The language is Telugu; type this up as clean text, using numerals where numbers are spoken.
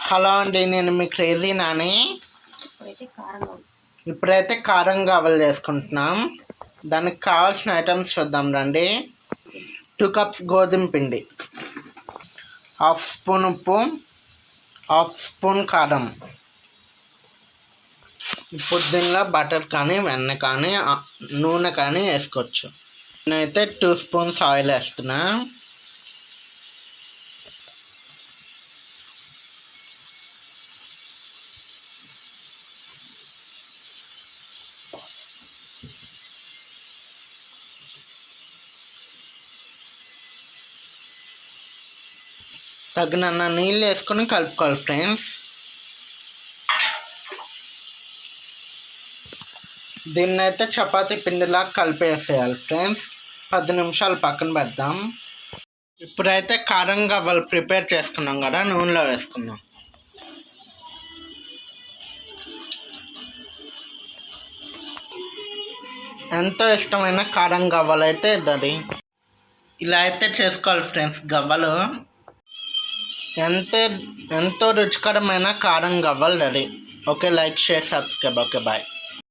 హలో అండి, నేను మీ క్రేజీ నాని. ఇప్పుడైతే కారం గవ్వలు చేసుకుంటున్నాం. దానికి కావాల్సిన ఐటమ్స్ చూద్దాం రండి. 2 కప్స్ గోధుమ పిండి, 1/2 స్పూన్ ఉప్పు, 1/2 స్పూన్ కారం. ఇప్పుడు దీనిలో బటర్ కానీ వెన్న కానీ నూనె కానీ వేసుకోవచ్చు. నేనైతే 2 స్పూన్స్ ఆయిల్ వేస్తున్నా. తగినన్న నీళ్ళు వేసుకొని కలుపుకోవాలి ఫ్రెండ్స్. దీన్ని అయితే చపాతీ పిండిలా కలిపేసేయాలి ఫ్రెండ్స్. 10 నిమిషాలు పక్కన పెడదాం. ఇప్పుడైతే కారం గవ్వలు ప్రిపేర్ చేసుకున్నాం కదా, నూనెలో వేసుకుందాం. ఎంతో ఇష్టమైన కారం గవ్వలు అయితే రెడీ. ఇలా అయితే చేసుకోవాలి ఫ్రెండ్స్ గవ్వలు. ఎంతో రుచికరమైన కారం గవ్వలు ready. Okay, like, share, subscribe. Okay, bye.